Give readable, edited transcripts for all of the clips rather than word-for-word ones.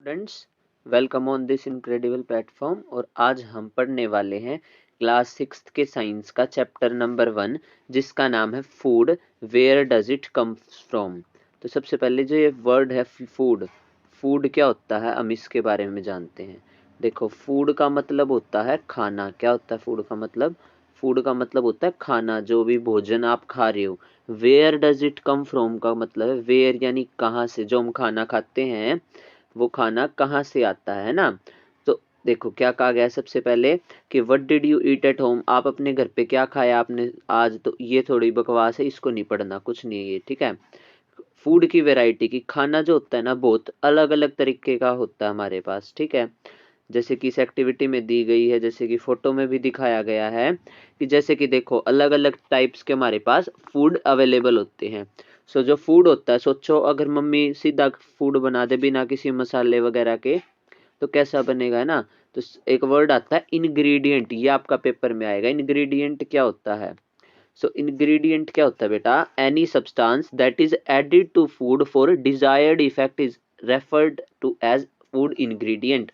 Friends, welcome on this incredible platform. और आज हम पढ़ने वाले हैं क्लास 6 के साइंस का चैप्टर नंबर 1, जिसका नाम है food, where does it come from. तो सबसे पहले जो ये वर्ड है फूड, फूड क्या होता है हम इसके बारे में जानते हैं। देखो, फूड का मतलब होता है खाना। क्या होता है फूड का मतलब? फूड का मतलब होता है खाना, जो भी भोजन आप खा रहे हो। Where does it come from का मतलब है वेयर, यानी कहाँ से। जो हम खाना खाते हैं वो खाना कहाँ से आता है ना। तो देखो क्या कहा गया है सबसे पहले कि what did you eat at home. आप अपने घर पे क्या खाया आपने आज। तो ये थोड़ी बकवास है, इसको नहीं पढ़ना, कुछ नहीं है ये, ठीक है। फूड की वैरायटी की खाना जो होता है ना, बहुत अलग अलग तरीके का होता है हमारे पास, ठीक है। जैसे कि इस एक्टिविटी में दी गई है, जैसे कि फोटो में भी दिखाया गया है कि जैसे कि देखो अलग अलग टाइप्स के हमारे पास फूड अवेलेबल होते हैं। सो जो फूड होता है, सोचो अगर मम्मी सीधा फूड बना दे बिना किसी मसाले वगैरह के, तो कैसा बनेगा, है ना। तो एक वर्ड आता है इंग्रेडिएंट, ये आपका पेपर में आएगा। इंग्रेडिएंट क्या होता है? सो इंग्रेडिएंट क्या होता है बेटा? Any substance that is added to food for desired effect is referred to as food ingredient.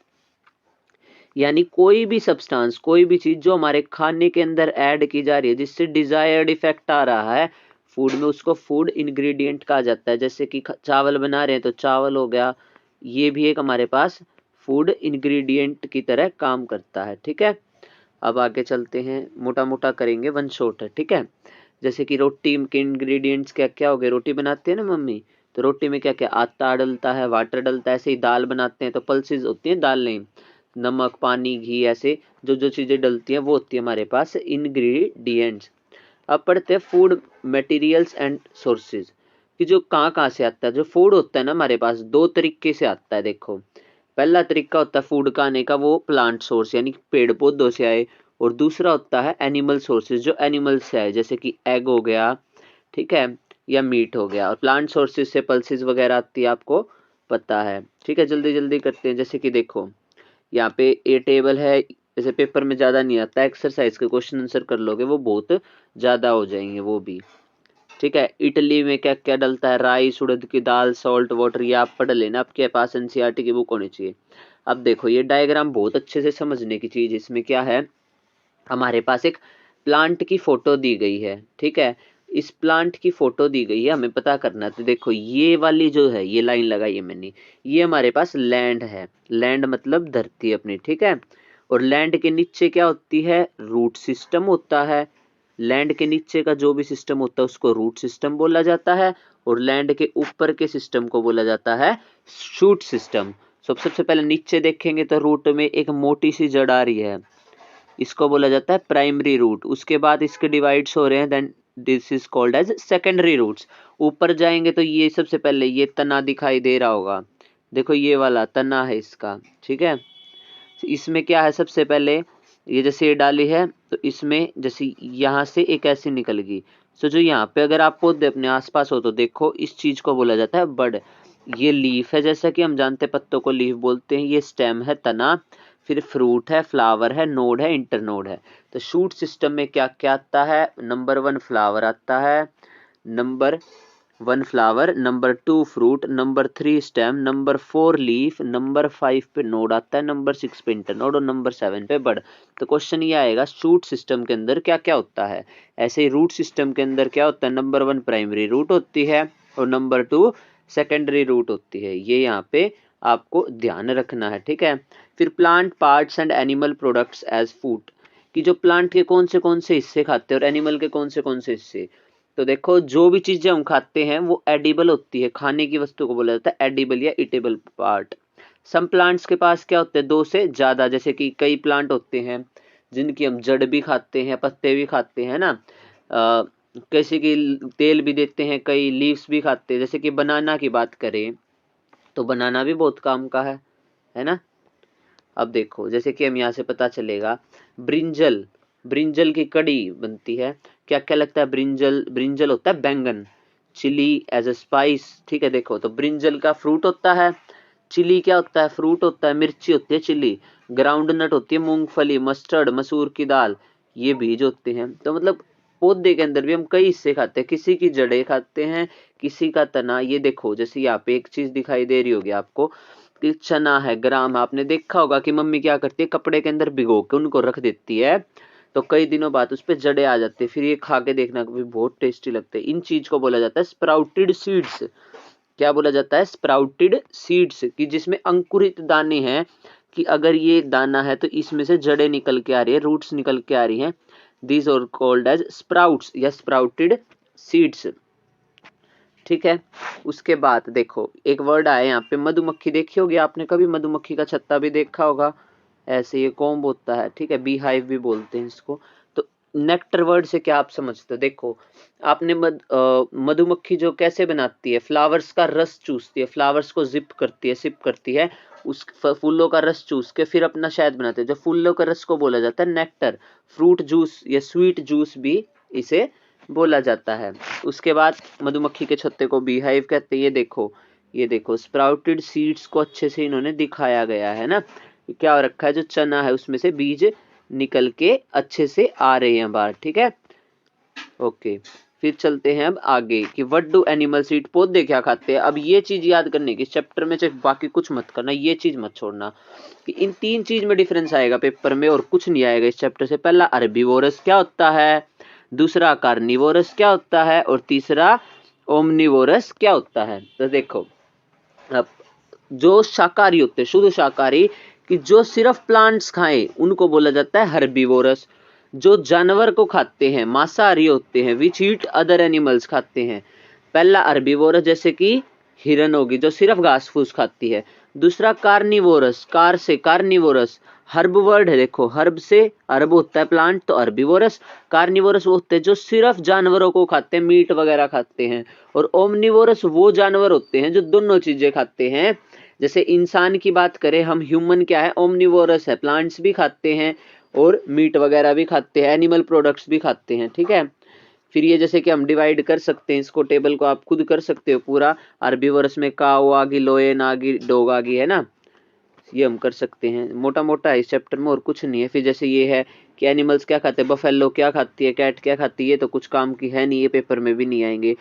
यानी कोई भी सब्सटेंस, कोई भी चीज जो हमारे खाने के अंदर ऐड की जा रही है जिससे डिजायर्ड इफेक्ट आ रहा है फूड में, उसको फूड इंग्रेडिएंट कहा जाता है। जैसे कि चावल बना रहे हैं तो चावल हो गया, ये भी एक हमारे पास फूड इंग्रेडिएंट की तरह काम करता है, ठीक है। अब आगे चलते हैं, मोटा मोटा करेंगे, वन शॉट है, ठीक है। जैसे कि रोटी के इंग्रेडिएंट्स क्या क्या हो गए। रोटी बनाते हैं ना मम्मी, तो रोटी में क्या क्या आटा डलता है, वाटर डलता है। ऐसे ही दाल बनाते हैं तो पल्सेस होती हैं दाल में, नमक, पानी, घी, ऐसे जो जो चीज़ें डलती हैं वो होती है हमारे पास इंग्रेडिएंट्स। अब पढ़ते हैं फूड मटेरियल्स एंड सोर्सेज, कि जो कहाँ कहाँ से आता है। जो फूड होता है ना हमारे पास दो तरीके से आता है। देखो, पहला तरीका होता है फूड का आने का, वो प्लांट सोर्स यानी पेड़ पौधों से आए। और दूसरा होता है एनिमल सोर्सेज, जो एनिमल से आए, जैसे कि एग हो गया, ठीक है, या मीट हो गया। और प्लांट सोर्सेज से पल्सेस वगैरह आती है, आपको पता है, ठीक है। जल्दी जल्दी करते हैं। जैसे कि देखो यहाँ पे ए टेबल है, जैसे पेपर में ज़्यादा नहीं आता, एक्सरसाइज के क्वेश्चन आंसर कर लोगे वो बहुत ज़्यादा हो जाएंगे वो भी, ठीक है। इडली में क्या क्या डलता है? राइस, उड़द की दाल, सॉल्ट वाटर, ये आप पढ़ लेना, आपके पास एनसीईआरटी की बुक होनी चाहिए। अब देखो ये डायग्राम बहुत अच्छे से समझने की चीज़, इसमें क्या है, हमारे पास एक प्लांट की फोटो दी गई है, ठीक है। इस प्लांट की फोटो दी गई है, हमें पता करना है। तो देखो ये वाली जो है, ये लाइन लगाई है मैंने, ये हमारे पास लैंड है। लैंड मतलब धरती अपनी, ठीक है। और लैंड के नीचे क्या होती है? रूट सिस्टम होता है। लैंड के नीचे का जो भी सिस्टम होता है उसको रूट सिस्टम बोला जाता है, और लैंड के ऊपर के सिस्टम को बोला जाता है शूट सिस्टम। सबसे पहले नीचे देखेंगे तो रूट में एक मोटी सी जड़ आ रही है, इसको बोला जाता है प्राइमरी रूट। उसके बाद इसके डिवाइड्स हो रहे हैं, then this is called as secondary roots. ऊपर जाएंगे तो ये सबसे पहले ये तना दिखाई दे रहा होगा, देखो ये वाला तना है इसका, ठीक है। इसमें क्या है, सबसे पहले ये जैसे ये डाली है तो इसमें जैसे यहाँ से एक ऐसी निकल गई। सो जो यहाँ पे अगर आप पौधे अपने आसपास हो तो देखो इस चीज को बोला जाता है बड। ये लीफ है, जैसा कि हम जानते हैं पत्तों को लीफ बोलते हैं। ये स्टेम है, तना, फिर फ्रूट है, फ्लावर है, नोड है, इंटरनोड है। तो शूट सिस्टम में क्या क्या आता है? नंबर 1 फ्लावर आता है, number 1 flower, number 2 fruit, number 3 stem, number 4 leaf, number 5 पे नोड आता है, नंबर 6 पे इंटरनोड, और नंबर 7 पे बड। तो क्वेश्चन ये आएगा शूट सिस्टम के अंदर क्या क्या होता है। ऐसे ही रूट सिस्टम के अंदर क्या होता है? नंबर 1 प्राइमरी रूट होती है, और नंबर 2 सेकेंडरी रूट होती है। ये यहाँ पे आपको ध्यान रखना है, ठीक है। फिर plant parts and animal products as food, कि जो प्लांट के कौन से हिस्से खाते हैं और एनिमल के कौन से हिस्से। तो देखो जो भी चीजें हम खाते हैं वो एडिबल होती है, खाने की वस्तु को बोला जाता है एडिबल या इटेबल पार्ट। सम प्लांट्स के पास क्या होते हैं? दो से ज्यादा, जैसे कि कई प्लांट होते हैं जिनकी हम जड़ भी खाते हैं, पत्ते भी खाते हैं ना, कैसे कि तेल भी देते हैं, कई लीव्स भी खाते हैं। जैसे कि बनाना की बात करें तो बनाना भी बहुत काम का है ना। अब देखो जैसे कि हम यहाँ से पता चलेगा, ब्रिंजल, ब्रिंजल की कड़ी बनती है। क्या क्या लगता है? ब्रिंजल, ब्रिंजल होता है बैंगन, चिली एज अ स्पाइस, ठीक है। देखो तो ब्रिंजल का फ्रूट होता है, चिली क्या होता है? फ्रूट होता है, मिर्ची होती है चिली, ग्राउंड नट होती है मूंगफली, मस्टर्ड मसूर की दाल, ये बीज होते हैं। तो मतलब पौधे के अंदर भी हम कई हिस्से खाते हैं, किसी की जड़ें खाते हैं, किसी का तना। ये देखो जैसे यहाँ पे एक चीज दिखाई दे रही होगी आपको, कि चना है, ग्राम है, आपने देखा होगा कि मम्मी क्या करती है, कपड़े के अंदर भिगो के उनको रख देती है, तो कई दिनों बाद उस पर जड़े आ जाते हैं, फिर ये खा के देखना भी बहुत टेस्टी लगते हैं। इन चीज को बोला जाता है स्प्राउटेड सीड्स। क्या बोला जाता है? स्प्राउटेड सीड्स, कि जिसमें अंकुरित दाने हैं, कि अगर ये दाना है तो इसमें से जड़ें निकल के आ रही है, रूट्स निकल के आ रही हैं। These are called as sprouts या स्प्राउटेड सीड्स। ठीक है, उसके बाद देखो एक वर्ड आया यहाँ पे, मधुमक्खी। देखी होगी आपने कभी, मधुमक्खी का छत्ता भी देखा होगा, ऐसे ये कॉम्ब होता है, ठीक है, बी हाइव भी बोलते हैं इसको। तो नेक्टर वर्ड से क्या आप समझते हो? देखो आपने मधुमक्खी जो कैसे बनाती है, फ्लावर्स का रस चूसती है, फ्लावर्स को जिप करती है, सिप करती है, उस फूलों का रस चूस के फिर अपना शहद बनाते हैं, जो फूलों का रस को बोला जाता है नेक्टर। फ्रूट जूस या स्वीट जूस भी इसे बोला जाता है। उसके बाद मधुमक्खी के छत्ते को बी हाइव कहते हैं। ये देखो स्प्राउटेड सीड्स को अच्छे से इन्होंने दिखाया गया है ना, क्या हो रखा है, जो चना है उसमें से बीज निकल के अच्छे से आ रहे हैं बाहर। ठीक है, ओके, फिर चलते हैं अब आगे कि व्हाट डू एनिमल्स ईट, पौधे क्या खाते हैं। अब ये चीज याद करने की चैप्टर में, सिर्फ बाकी कुछ मत करना, ये चीज मत छोड़ना कि इन तीन चीज में डिफरेंस आएगा पेपर में और कुछ नहीं आएगा इस चैप्टर से। पहला अर्बीवोरस क्या होता है, दूसरा कार्निवोरस क्या होता है, और तीसरा ओमनिवोरस क्या होता है। तो देखो अब जो शाकाहारी होते हैं, शुद्ध शाकाहारी, कि जो सिर्फ प्लांट्स खाएं, उनको बोला जाता है हर्बीवोरस। जो जानवर को खाते हैं, मांसाहारी होते हैं, विच ईट अदर एनिमल्स खाते हैं, पहला हर्बीवोरस जैसे कि हिरन होगी जो सिर्फ घास फूस खाती है। दूसरा कार्निवोरस, कार से कार्निवोरस, हर्ब वर्ड है, देखो हर्ब से हर्ब होता है प्लांट, तो हर्बीवोरस। कार्निवोरस वो होते हैं जो सिर्फ जानवरों को खाते हैं, मीट वगैरह खाते हैं। और ओमनिवोरस वो जानवर होते हैं जो दोनों चीजें खाते हैं। जैसे इंसान की बात करें हम, ह्यूमन क्या है, ओमनिवोरस है, प्लांट्स भी खाते हैं और मीट वगैरह भी खाते हैं, एनिमल प्रोडक्ट्स भी खाते हैं। ठीक है, फिर ये जैसे कि हम डिवाइड कर सकते हैं, इसको टेबल को आप खुद कर सकते हो पूरा। हर्बीवोरस में काऊ आ गई, लोयन आ गई, डॉग आ गई, है ना, ये हम कर सकते हैं, मोटा मोटा है इस चैप्टर में और कुछ नहीं है। फिर जैसे ये है कि एनिमल्स क्या खाते हैं, बफेलो क्या खाती है, कैट क्या खाती है, ये तो कुछ काम की है नहीं, ये पेपर में भी नहीं आएंगे।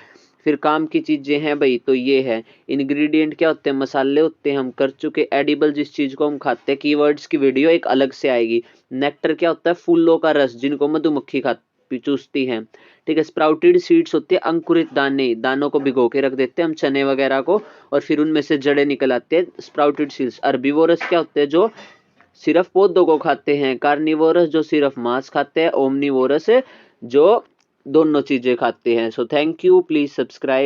फिर काम की चीजें हैं भाई, तो ये है इंग्रेडिएंट क्या होते हैं, मसाले होते हैं, हम कर चुके। एडिबल जिस चीज को हम खाते हैं, कीवर्ड्स की वीडियो एक अलग से आएगी। नेक्टर क्या होता है, फूलों का रस जिनको मधुमक्खी चूसती है। ठीक है, स्प्राउटेड सीड्स होते हैं अंकुरित दाने, दानों को भिगो के रख देते हैं हम, चने वगैरह को, और फिर उनमें से जड़ें निकल आते हैं, स्प्राउटेड सीड्स। अर्बीवोरस क्या होते हैं, जो सिर्फ पौधों को खाते हैं। कार्निवोरस जो सिर्फ मांस खाते हैं। ओमनिवोरस जो दोनों चीजें खाते हैं। So thank you, please subscribe.